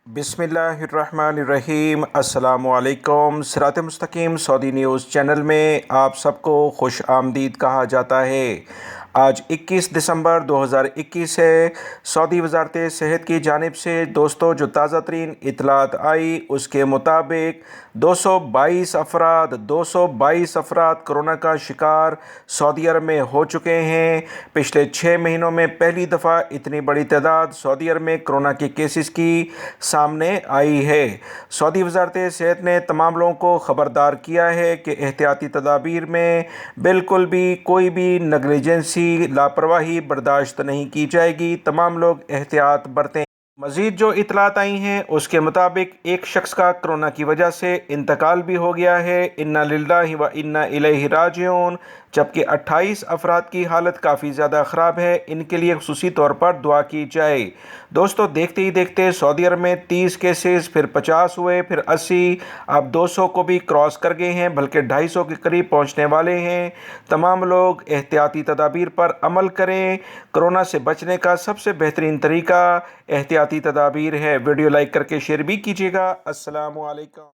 बिस्मिल्लाहिर्रहमानिर्रहीम। अस्सलामुअलैकुम। सिरात.e.मुस्तक़ीम Saudi news channel में आप सबको खुश आमदीद कहा जाता है। आज 21 दिसंबर 2021 है। सऊदी वज़ारत सेहत की जानिब से दोस्तों जो ताज़ा तरीन इतलात आई उसके मुताबिक 222 अफराद कोरोना का शिकार सऊदी अरब में हो चुके हैं। पिछले 6 महीनों में पहली दफ़ा इतनी बड़ी तादाद सऊदी अरब में कोरोना के केसेस की सामने आई है। सऊदी वज़ारत सेहत ने तमाम लोगों को ख़बरदार किया है कि एहतियाती तदाबीर में बिल्कुल भी कोई भी नेगलिजेंसी लापरवाही बर्दाश्त नहीं की जाएगी। तमाम लोग एहतियात बरतें। मज़ीद जो इतलात आई हैं उसके मुताबिक एक शख्स का कोरोना की वजह से इंतकाल भी हो गया है। इन्ना लिल्लाहि व इन्ना इलैहि राजिऊन। जबकि 28 अफराद की हालत काफ़ी ज़्यादा ख़राब है। इनके लिए खुसूसी तौर पर दुआ की जाए। दोस्तों देखते ही देखते सऊदी अरब में 30 केसेस, फिर 50 हुए, फिर 80, अब 200 को भी क्रॉस कर गए हैं, बल्कि 250 के करीब पहुंचने वाले हैं। तमाम लोग एहतियाती तदाबीर पर अमल करें। कोरोना से बचने का सबसे बेहतरीन तरीका एहतियाती तदाबीर है। वीडियो लाइक करके शेयर भी कीजिएगा। अस्सलामु अलैकुम।